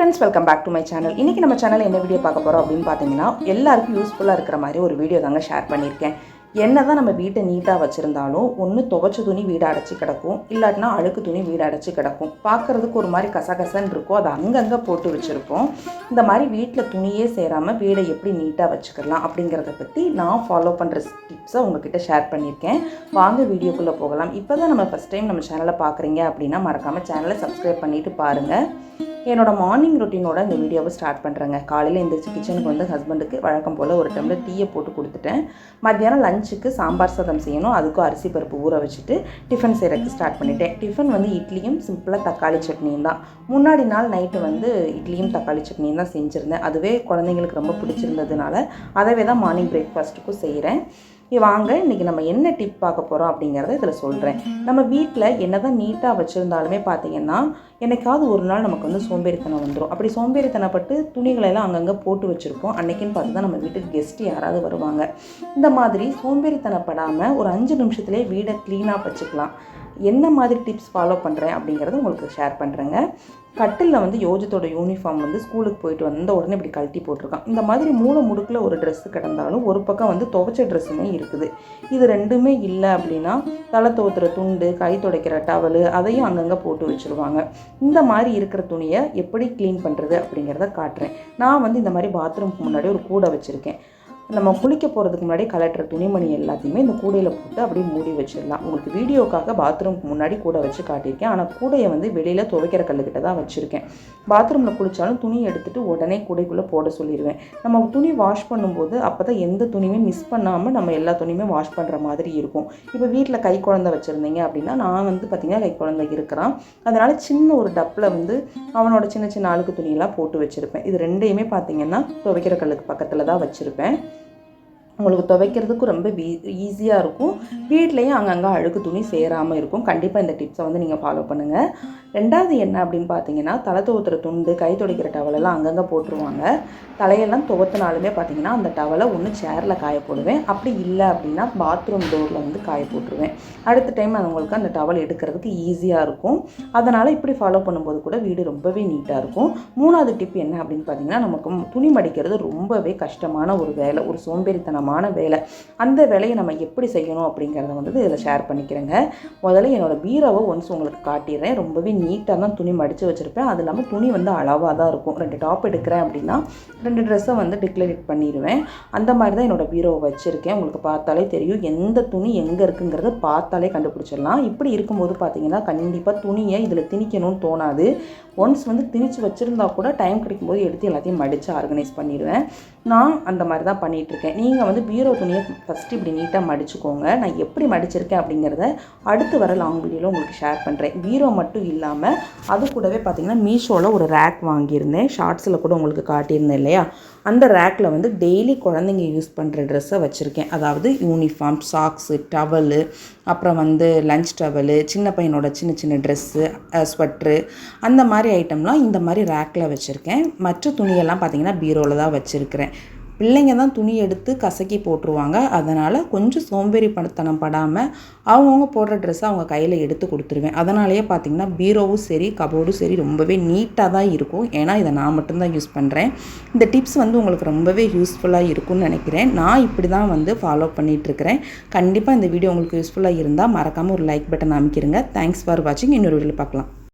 friends, welcome back to my channel. இன்னைக்கு நம்ம சேனல்ல என்ன வீடியோ பார்க்க போறோம் அப்படினு பாத்தீங்கன்னா எல்லாருக்கும் யூஸ்ஃபுல்லா இருக்கிற மாதிரி ஒரு வீடியோ தாங்க ஷேர் பண்ணிருக்கேன். என்னதான் நம்ம வீட்டை நீட்டா வச்சிருந்தாலும் ஒன்னு துவைச்ச துணி வீட அடைச்சு கிடக்கும், இல்லாட்டினா அழுக்கு துணி வீட அடைச்சு கிடக்கும். பார்க்கிறதுக்கு ஒரு மாதிரி கசகசன்னு இருக்கும், அதை அங்கங்க போட்டு வச்சிருப்போம். இந்த மாதிரி வீட்டில் துணியே சேராம வீடை எப்படி நீட்டா வச்சுக்கலாம் அப்படிங்கிறத பற்றி நான் ஃபாலோ பண்ணுற டிப்ஸை உங்ககிட்ட ஷேர் பண்ணியிருக்கேன். வாங்க வீடியோக்குள்ளே போகலாம். இப்போ தான் நம்ம ஃபஸ்ட் டைம் நம்ம சேனலை பார்க்குறீங்க அப்படின்னா மறக்காமல் சேனலை சப்ஸ்கிரைப் பண்ணிவிட்டு பாருங்கள். என்னோட மார்னிங் ரொட்டீனோட இந்த வீடியோவை ஸ்டார்ட் பண்ணுறேங்க. காலையில் எழுந்திரிச்சு கிச்சனுக்கு வந்து ஹஸ்பண்டுக்கு வழக்கம் போல் ஒரு டம்ளர் டீயை போட்டு கொடுத்துட்டேன். மத்தியானம் லஞ்சுக்கு சாம்பார் சாதம் செய்யணும், அதுக்கும் அரிசி பருப்பு ஊற வச்சுட்டு டிஃபன் செய்கிறதுக்கு ஸ்டார்ட் பண்ணிட்டேன். டிஃபன் வந்து இட்லியும் சிம்பிளாக தக்காளி சட்னியும் தான். முன்னாடி நாள் நைட்டு வந்து இட்லியும் தக்காளி சட்னியும் தான் செஞ்சுருந்தேன். அதுவே குழந்தைங்களுக்கு ரொம்ப பிடிச்சிருந்ததுனால அதவே தான் மார்னிங் பிரேக்ஃபாஸ்ட்டுக்கும் செய்கிறேன். வாங்க இன்றைக்கி நம்ம என்ன டிப் பார்க்க போகிறோம் அப்படிங்கிறத இதில் சொல்கிறேன். நம்ம வீட்டில் என்ன தான் நீட்டாக வச்சுருந்தாலுமே பார்த்திங்கன்னா என்னைக்காவது ஒரு நாள் நமக்கு வந்து சோம்பேறித்தனம் வந்துடும். அப்படி சோம்பேறித்தனப்பட்டு துணிகளெல்லாம் அங்கங்கே போட்டு வச்சுருப்போம். அன்றைக்கின்னு பார்த்து தான் நம்ம வீட்டுக்கு கெஸ்ட்டு யாராவது வருவாங்க. இந்த மாதிரி சோம்பேறித்தனப்படாமல் ஒரு 5 நிமிஷத்துலேயே வீடை க்ளீனாக வச்சுக்கலாம். என்ன மாதிரி டிப்ஸ் ஃபாலோ பண்ணுறேன் அப்படிங்கிறத உங்களுக்கு ஷேர் பண்ணுறேங்க. கட்டிலில் வந்து யோஜித்தோட யூனிஃபார்ம் வந்து ஸ்கூலுக்கு போயிட்டு வந்த உடனே இப்படி கழட்டி போட்டிருக்கான். இந்த மாதிரி மூளை முடுக்கில் ஒரு ட்ரெஸ்ஸு கிடந்தாலும் ஒரு பக்கம் வந்து துவைச்ச ட்ரெஸ்ஸுமே இருக்குது. இது ரெண்டுமே இல்லை அப்படின்னா தலை துவைக்கிற துண்டு, கை துடைக்கிற டவலு அதையும் அங்கங்கே போட்டு வச்சுருவாங்க. இந்த மாதிரி இருக்கிற துணியை எப்படி க்ளீன் பண்ணுறது அப்படிங்கிறத காட்டுறேன். நான் வந்து இந்த மாதிரி பாத்ரூம்க்கு முன்னாடி ஒரு கூடை வச்சுருக்கேன். நம்ம குளிக்க போகிறதுக்கு முன்னாடி கலட்டுற துணிமணி எல்லாத்தையுமே இந்த கூடையில் போட்டு அப்படியே மூடி வச்சிடலாம். உங்களுக்கு வீடியோக்காக பாத்ரூம்க்கு முன்னாடி கூடை வச்சு காட்டியிருக்கேன். ஆனால் கூடையை வந்து வெளியில் துவைக்கிற கல்லுக்கிட்ட தான் வச்சுருக்கேன். பாத்ரூமில் குளித்தாலும் துணியை எடுத்துகிட்டு உடனே கூடைக்குள்ளே போட சொல்லிடுவேன். நம்ம துணி வாஷ் பண்ணும்போது அப்போ தான் எந்த துணியுமே மிஸ் பண்ணாமல் நம்ம எல்லா துணியுமே வாஷ் பண்ணுற மாதிரி இருக்கும். இப்போ வீட்டில் கை குழந்தை வச்சுருந்தீங்க அப்படின்னா நான் வந்து பார்த்திங்கன்னா கை குழந்தை இருக்கிறான். அதனால் சின்ன ஒரு டப்பில் வந்து அவனோட சின்ன சின்ன அழுக்கு துணியெல்லாம் போட்டு வச்சுருப்பேன். இது ரெண்டையுமே பார்த்திங்கன்னா துவைக்கிற கல்லுக்கு பக்கத்தில் தான் வச்சுருப்பேன். உங்களுக்கு துவைக்கிறதுக்கு ரொம்ப ஈஸியாக இருக்கும். வீட்லேயும் அங்கங்கே அழுக்கு துணி சேராமல் இருக்கும். கண்டிப்பாக இந்த டிப்ஸை வந்து நீங்கள் ஃபாலோ பண்ணுங்கள். ரெண்டாவது என்ன அப்படின்னு பார்த்தீங்கன்னா தலை துவைக்கிற துண்டு, கை துடைக்கிற டவலெல்லாம் அங்கங்கே போட்டுருவாங்க. தலையெல்லாம் துவைத்தினாலுமே பார்த்தீங்கன்னா அந்த டவலை ஒன்று சேரில் காய போடுவேன், அப்படி இல்லை அப்படின்னா பாத்ரூம் டோரில் வந்து காய போட்டுருவேன். அடுத்த டைம் அவங்களுக்கு அந்த டவல் எடுக்கிறதுக்கு ஈஸியாக இருக்கும். அதனால் இப்படி ஃபாலோ பண்ணும்போது கூட வீடு ரொம்பவே நீட்டாக இருக்கும். மூணாவது டிப் என்ன அப்படின்னு பார்த்தீங்கன்னா நமக்கு துணி மடிக்கிறது ரொம்பவே கஷ்டமான ஒரு வேலை, ஒரு சோம்பேறித்தனமான வேலை. அந்த வேலையை நம்ம எப்படி செய்யணும் அப்படிங்கிறத வந்து இதில் ஷேர் பண்ணிக்கிறேங்க. முதல்ல என்னோட பீரோவை ஒன்ஸ் உங்களுக்கு காட்டிடுறேன். ரொம்பவே நீட்டாக தான் துணி மடித்து வச்சுருப்பேன். அது இல்லாமல் துணி வந்து அளவாக தான் இருக்கும். 2 டாப் எடுக்கிறேன் அப்படின்னா 2 ட்ரெஸ்ஸை வந்து டிக்ளரேட் பண்ணிடுவேன். அந்த மாதிரி தான் என்னோடய பீரோவை வச்சுருக்கேன். உங்களுக்கு பார்த்தாலே தெரியும் எந்த துணி எங்கே இருக்குங்கிறத பார்த்தாலே கண்டுபிடிச்சிடலாம். இப்படி இருக்கும்போது பார்த்தீங்கன்னா கண்டிப்பாக துணியை இதில் திணிக்கணும்னு தோணாது. ஒன்ஸ் வந்து திணிச்சு வச்சுருந்தா கூட டைம் கிடைக்கும்போது எடுத்து எல்லாத்தையும் மடித்து ஆர்கனைஸ் பண்ணிடுவேன். நான் அந்த மாதிரி தான் பண்ணிகிட்ருக்கேன். நீங்கள் வந்து பீரோ துணியை ஃபஸ்ட்டு இப்படி நீட்டாக மடிச்சுக்கோங்க. நான் எப்படி மடிச்சிருக்கேன் அப்படிங்கிறத அடுத்து வர லாங் வீடியோவில் உங்களுக்கு ஷேர் பண்ணுறேன். பீரோ மட்டும் இல்லாமல் அது கூடவே பார்த்திங்கன்னா மீஷோவில் ஒரு ரேக் வாங்கியிருந்தேன். ஷார்ட்ஸில் கூட உங்களுக்கு காட்டியிருந்தேன் இல்லையா, அந்த ரேக்கில் வந்து டெய்லி குழந்தைங்க யூஸ் பண்ணுற ட்ரெஸ்ஸை வச்சுருக்கேன். அதாவது யூனிஃபார்ம், சாக்ஸு, டவலு, அப்புறம் வந்து லஞ்ச் டவலு, சின்ன பையனோட சின்ன சின்ன ட்ரெஸ்ஸு, ஸ்வெட்ரு, அந்த மாதிரி ஐட்டம்லாம் இந்த மாதிரி ரேக்கில் வச்சுருக்கேன். மற்ற துணியெல்லாம் பார்த்திங்கன்னா பீரோவில் தான் வச்சுருக்கிறேன். பிள்ளைங்க தான் துணி எடுத்து கசக்கி போட்டுருவாங்க. அதனால் கொஞ்சம் சோம்பேறித்தனம் படாமல் அவங்கவுங்க போடுற ட்ரெஸ்ஸை அவங்க கையில் எடுத்து கொடுத்துருவேன். அதனாலேயே பார்த்திங்கன்னா பீரோவும் சரி கபோர்டும் சரி ரொம்பவே நீட்டாக தான் இருக்கும். ஏன்னா இதை நான் மட்டும்தான் யூஸ் பண்ணுறேன். இந்த டிப்ஸ் வந்து உங்களுக்கு ரொம்பவே யூஸ்ஃபுல்லாக இருக்கும்னு நினைக்கிறேன். நான் இப்படி தான் வந்து ஃபாலோ பண்ணிகிட்ருக்கிறேன். கண்டிப்பாக இந்த வீடியோ உங்களுக்கு யூஸ்ஃபுல்லாக இருந்தால் மறக்காமல் ஒரு லைக் பட்டன் அமைக்கிருங்க. தேங்க்ஸ் ஃபார் வாட்சிங். இன்னொரு வீடியோவில் பார்க்கலாம்.